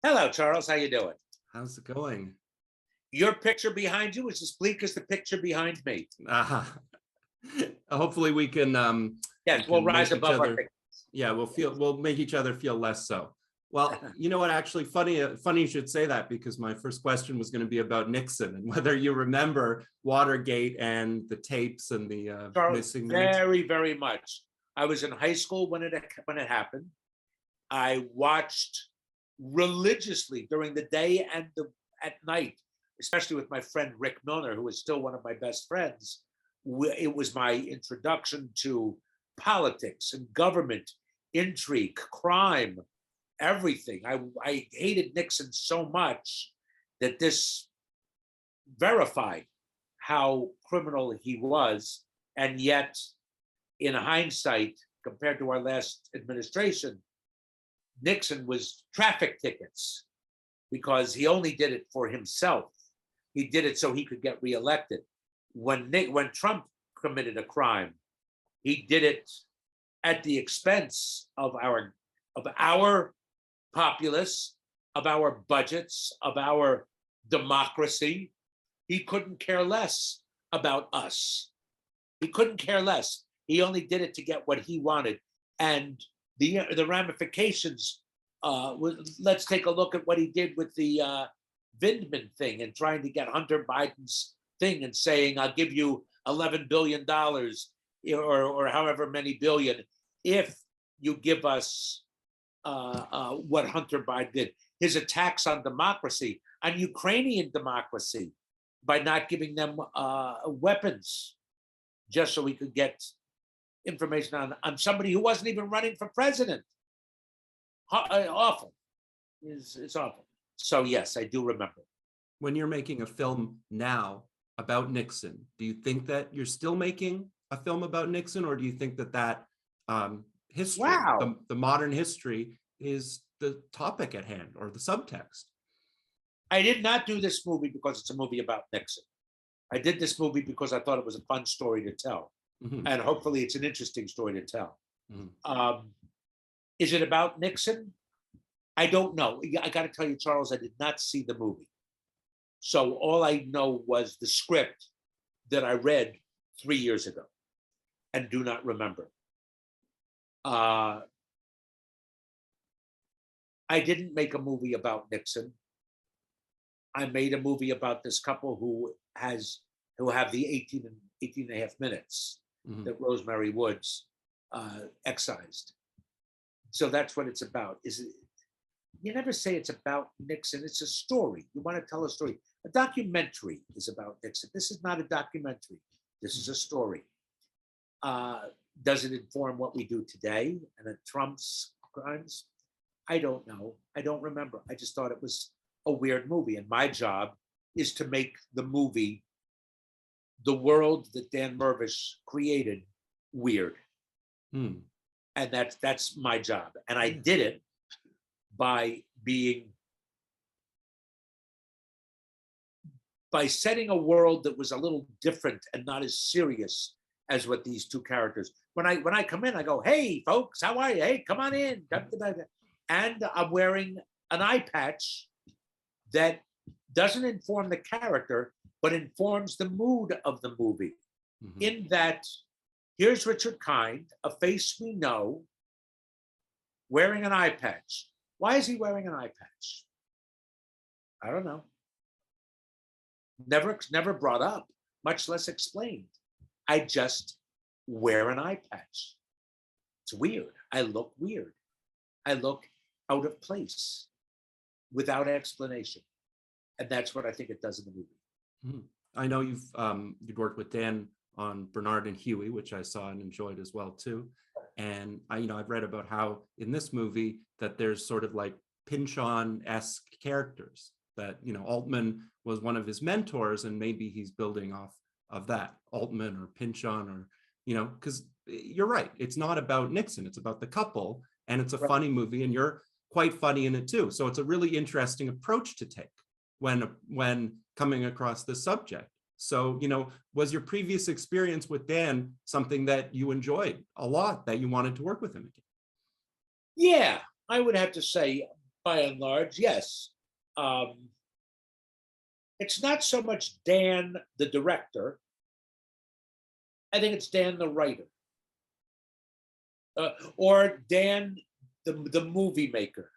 Hello, Charles. How you doing? How's it going? Your picture behind you is as bleak as the picture behind me. Uh, hopefully we Yes, we'll can rise make each above our other, picture. yeah, we'll make each other feel less so. Well, you know what, actually funny you should say that, because my first question was going to be about Nixon and whether you remember Watergate and the tapes and the Charles, missing minutes. very, very much. I was in high school when it happened. I watched religiously during the day and at night, especially with my friend Rick Milner, who is still one of my best friends. It was my introduction to politics and government, intrigue, crime, everything. I hated Nixon so much that this verified how criminal he was. And yet, in hindsight, compared to our last administration, Nixon was traffic tickets because he only did it for himself. He did it so he could get reelected. When Trump committed a crime, he did it at the expense of our populace, of our budgets, of our democracy. He couldn't care less about us. He couldn't care less. He only did it to get what he wanted. And the ramifications, let's take a look at what he did with the Vindman thing and trying to get Hunter Biden's thing and saying, I'll give you $11 billion or however many billion if you give us what Hunter Biden did. His attacks on democracy, on Ukrainian democracy, by not giving them weapons just so he could get information on somebody who wasn't even running for president. Awful. It's awful. So yes, I do remember. When you're making a film now about Nixon, do you think that you're still making a film about Nixon, or do you think that history, Wow. the modern history, is the topic at hand or the subtext? I did not do this movie because it's a movie about Nixon. I did this movie because I thought it was a fun story to tell. Mm-hmm. And hopefully it's an interesting story to tell. Mm-hmm. Is it about Nixon? I don't know. I got to tell you, Charles, I did not see the movie. So all I know was the script that I read 3 years ago and do not remember. I didn't make a movie about Nixon. I made a movie about this couple who have the 18 and a half minutes Mm-hmm. that Rosemary Woods excised. So that's what it's about. You never say it's about Nixon. It's a story. You want to tell a story. A documentary is about Nixon. This is not a documentary. This is a story. Does it inform what we do today and Trump's crimes? I don't know. I don't remember. I just thought it was a weird movie. And my job is to make the movie, the world that Dan Mervish created, weird. And that's my job. And I did it by setting a world that was a little different and not as serious as what these two characters. When I come in, I go, hey folks, how are you? Hey, come on in. And I'm wearing an eye patch that doesn't inform the character, but informs the mood of the movie. Mm-hmm. In that, here's Richard Kind, a face we know, wearing an eye patch. Why is he wearing an eye patch? I don't know. Never brought up, much less explained. I just wear an eye patch. It's weird. I look weird. I look out of place without explanation. And that's what I think it does in the movie. I know you'd worked with Dan on Bernard and Huey, which I saw and enjoyed as well too. And I've read about how in this movie that there's sort of like Pynchon-esque characters, that Altman was one of his mentors, and maybe he's building off of that, Altman or Pynchon, or because you're right, it's not about Nixon, it's about the couple, and it's a funny movie, and you're quite funny in it too. So it's a really interesting approach to take when coming across this subject. So, was your previous experience with Dan something that you enjoyed a lot, that you wanted to work with him again? Yeah, I would have to say, by and large, yes. Um, it's not so much Dan, the director. I think it's Dan, the writer, or Dan, the movie maker,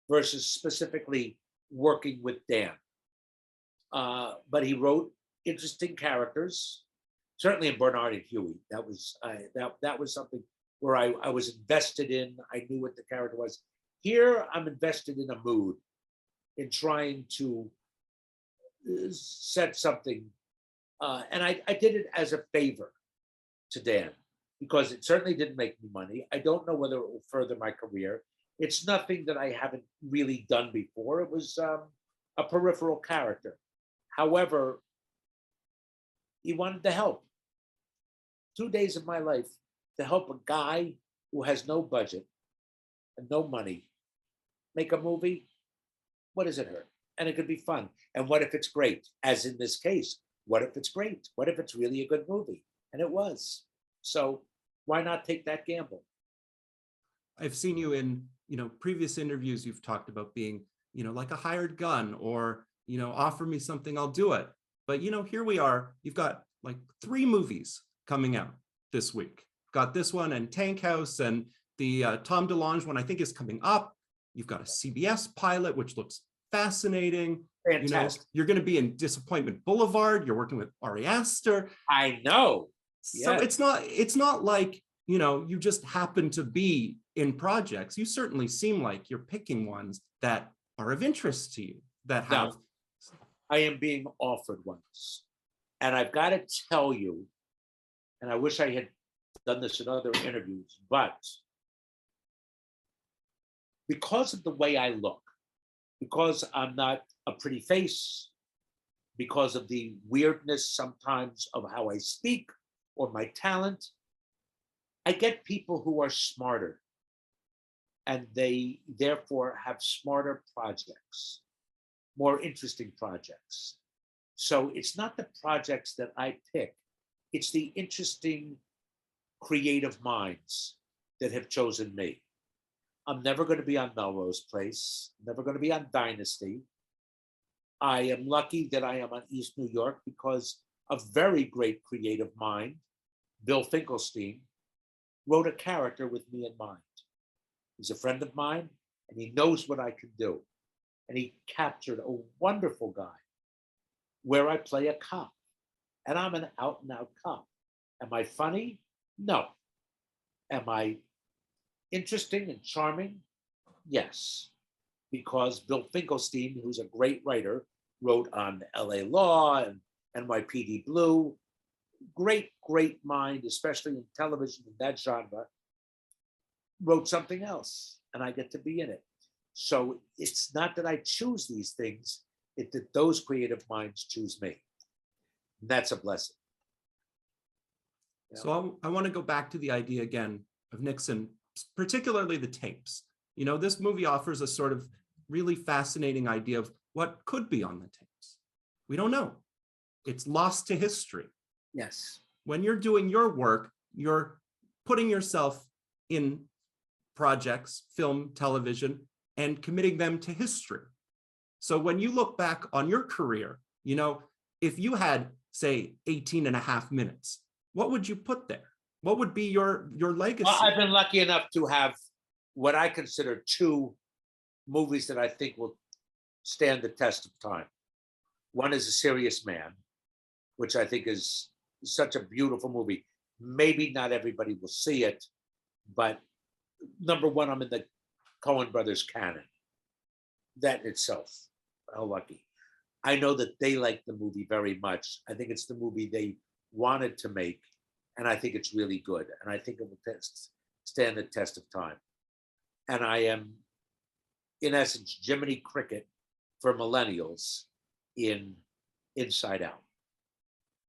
versus specifically working with Dan. But he wrote interesting characters. Certainly in Bernard and Huey, that was something where I was invested in. I knew what the character was. Here, I'm invested in a mood, in trying to set something, and I did it as a favor to Dan because it certainly didn't make me money. I don't know whether it will further my career. It's nothing that I haven't really done before. It was a peripheral character. However, he wanted to help. 2 days of my life to help a guy who has no budget and no money make a movie. What does it hurt? And it could be fun. And what if it's great? As in this case, what if it's great? What if it's really a good movie? And it was. So why not take that gamble? I've seen you in, previous interviews, you've talked about being, like a hired gun, or, offer me something, I'll do it. But, here we are, you've got like 3 movies coming out this week. Got this one and Tank House, and the Tom DeLonge one I think is coming up. You've got a CBS pilot, which looks fascinating. Fantastic. You're going to be in Disappointment Boulevard. You're working with Ari Aster. I know. So Yes. it's not like, you just happen to be in projects. You certainly seem like you're picking ones that are of interest to you, that have. No, I am being offered ones. And I've got to tell you, and I wish I had done this in other interviews, but because of the way I look, because I'm not a pretty face, because of the weirdness sometimes of how I speak or my talent, I get people who are smarter, and they therefore have smarter projects, more interesting projects. So it's not the projects that I pick, it's the interesting creative minds that have chosen me. I'm never going to be on Melrose Place, never going to be on Dynasty. I am lucky that I am on East New York because a very great creative mind, Bill Finkelstein, wrote a character with me in mind. He's a friend of mine and he knows what I can do. And he captured a wonderful guy where I play a cop, and I'm an out and out cop. Am I funny? No. Am I interesting and charming? Yes. Because Bill Finkelstein, who's a great writer, wrote on LA Law and NYPD Blue. Great, great mind, especially in television in that genre, wrote something else, and I get to be in it. So it's not that I choose these things, it's that those creative minds choose me. And that's a blessing. So I want to go back to the idea again of Nixon, particularly the tapes. This movie offers a sort of really fascinating idea of what could be on the tapes. We don't know. It's lost to history. Yes. When you're doing your work, you're putting yourself in projects, film, television, and committing them to history. So when you look back on your career, if you had, say, 18 and a half minutes, what would you put there? What would be your legacy? Well, I've been lucky enough to have what I consider 2 movies that I think will stand the test of time. One is A Serious Man, which I think is such a beautiful movie. Maybe not everybody will see it, but number 1, I'm in the Coen brothers canon. That in itself, how lucky. I know that they like the movie very much. I think it's the movie they wanted to make, and I think it's really good. And I think it will stand the test of time. And I am, in essence, Jiminy Cricket for millennials in Inside Out.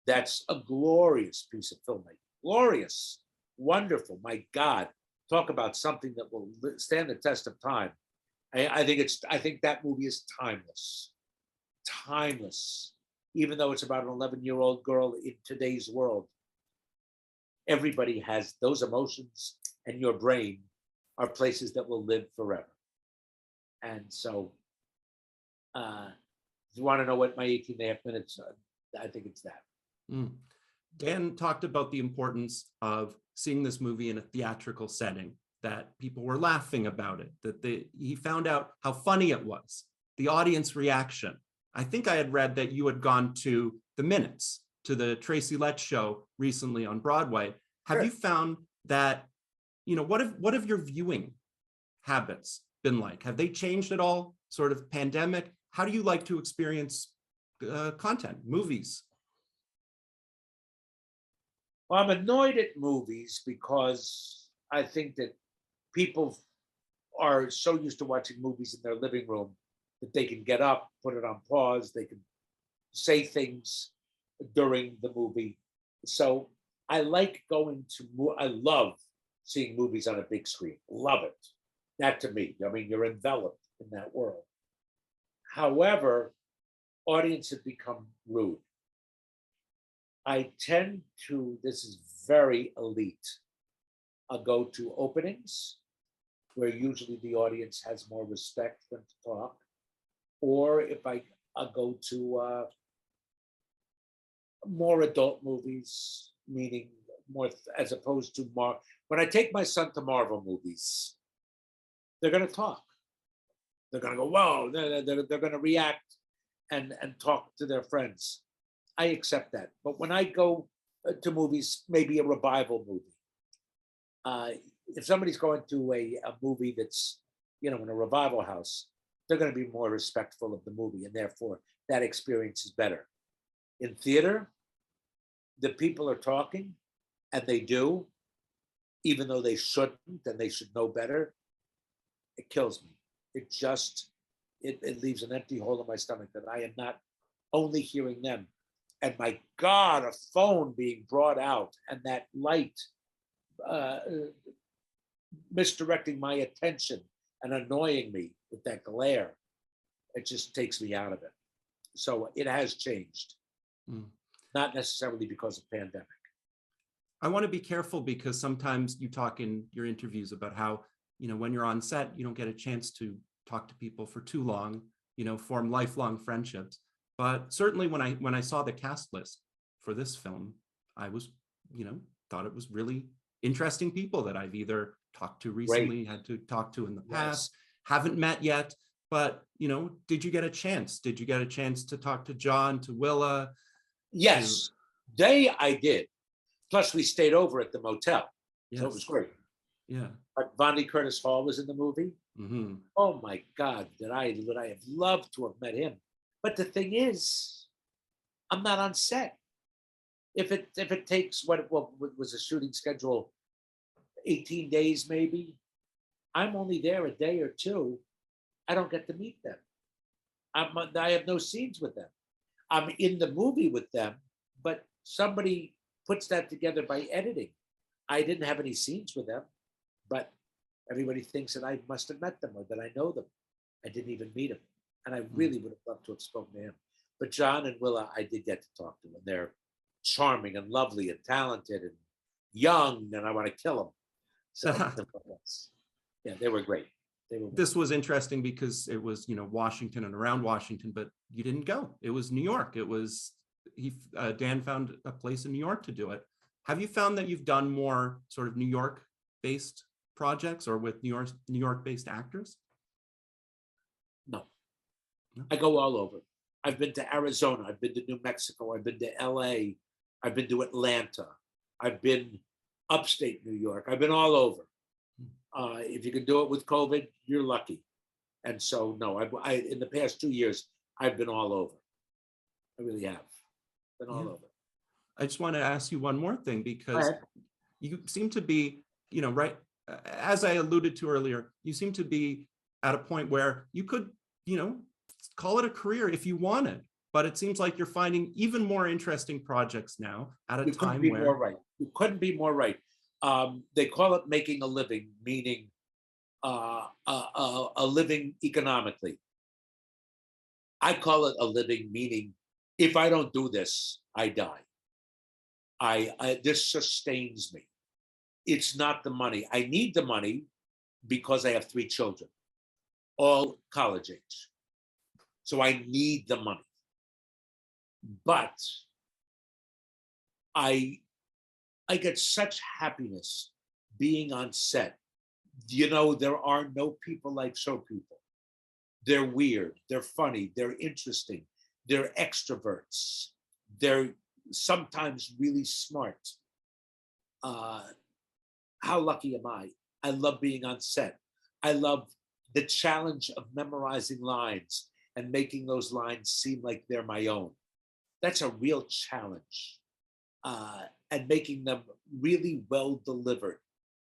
That's a glorious piece of filmmaking. Glorious, wonderful. My God, talk about something that will stand the test of time. I think that movie is timeless. Timeless. Even though it's about an 11-year-old girl in today's world, everybody has those emotions, and your brain are places that will live forever. And so, if you want to know what my 18 and a half minutes are, I think it's that. Mm. Dan talked about the importance of seeing this movie in a theatrical setting, that people were laughing about it, that he found out how funny it was, the audience reaction. I think I had read that you had gone to the Minutes, to the Tracy Letts show recently on Broadway. Have Sure. you found that, what have your viewing habits been like? Have they changed at all, sort of pandemic? How do you like to experience content, movies? Well, I'm annoyed at movies because I think that people are so used to watching movies in their living room that they can get up, put it on pause, they can say things during the movie. So I like going to, I love seeing movies on a big screen. Love it. That to me, I mean, you're enveloped in that world. However, audiences have become rude. I tend to, this is very elite, I'll go to openings where usually the audience has more respect when to talk. Or if I'll go to more adult movies, meaning more, as opposed to when I take my son to Marvel movies, they're going to talk. They're going to go, whoa, they're going to react and talk to their friends. I accept that. But when I go to movies, maybe a revival movie, if somebody's going to a movie that's, in a revival house, they're going to be more respectful of the movie, and therefore that experience is better. In theater, the people are talking, and they do, even though they shouldn't, and they should know better. It kills me. It just, it leaves an empty hole in my stomach that I am not only hearing them. And my God, a phone being brought out and that light misdirecting my attention and annoying me with that glare, it just takes me out of it. So it has changed, not necessarily because of pandemic. I want to be careful because sometimes you talk in your interviews about how, when you're on set, you don't get a chance to talk to people for too long, form lifelong friendships. But certainly when I saw the cast list for this film, I was, thought it was really interesting people that I've either talked to recently, had to talk to in the past, haven't met yet. But, did you get a chance? Did you get a chance to talk to John, to Willa? Yes, I did. Plus, we stayed over at the motel. Yes. So it was great. Yeah. But Vonnie Curtis Hall was in the movie. Mm-hmm. Oh my God, would I have loved to have met him. But the thing is, I'm not on set. If it takes what was a shooting schedule, 18 days maybe, I'm only there a day or two. I don't get to meet them. I have no scenes with them. I'm in the movie with them, but somebody puts that together by editing. I didn't have any scenes with them, but everybody thinks that I must have met them or that I know them. I didn't even meet them. And I really would have loved to have spoken to him. But John and Willa, I did get to talk to them. They're charming and lovely and talented and young, and I want to kill them. So, yeah, they were great. This was interesting because it was, Washington and around Washington, but you didn't go. It was New York. It was, Dan found a place in New York to do it. Have you found that you've done more sort of New York-based projects or with New York-based actors? No. I go all over. I've been to Arizona. I've been to New Mexico. I've been to LA. I've been to Atlanta. I've been upstate New York. I've been all over. If you can do it with COVID, you're lucky. And so, no, I in the past 2 years, I've been all over. I really have been all over. I just want to ask you one more thing, because you seem to be, right, as I alluded to earlier, you seem to be at a point where you could, call it a career if you wanted, but it seems like you're finding even more interesting projects now at a time where you couldn't be more right. They call it making a living, meaning a living economically. I call it a living, meaning if I don't do this, I die. This sustains me. It's not the money. I need the money because I have 3 children. all college age. So I need the money. But I get such happiness being on set. You know, there are no people like show people. They're weird, they're funny, they're interesting, they're extroverts, they're sometimes really smart. How lucky am I? I love being on set. I love the challenge of memorizing lines and making those lines seem like they're my own. That's a real challenge. And making them really well delivered.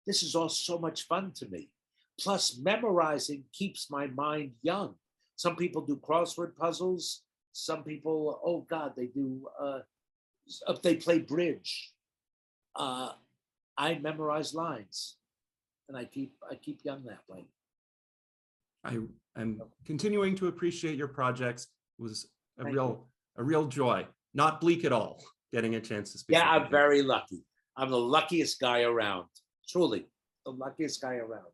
This is all so much fun to me. Plus, memorizing keeps my mind young. Some people do crossword puzzles. Some people, oh God, they do, they play bridge. I memorize lines, and I keep young that way. I am continuing to appreciate your projects. It was a Thank real joy. Not bleak at all, getting a chance to speak. Yeah, I'm very lucky. I'm the luckiest guy around. Truly, the luckiest guy around.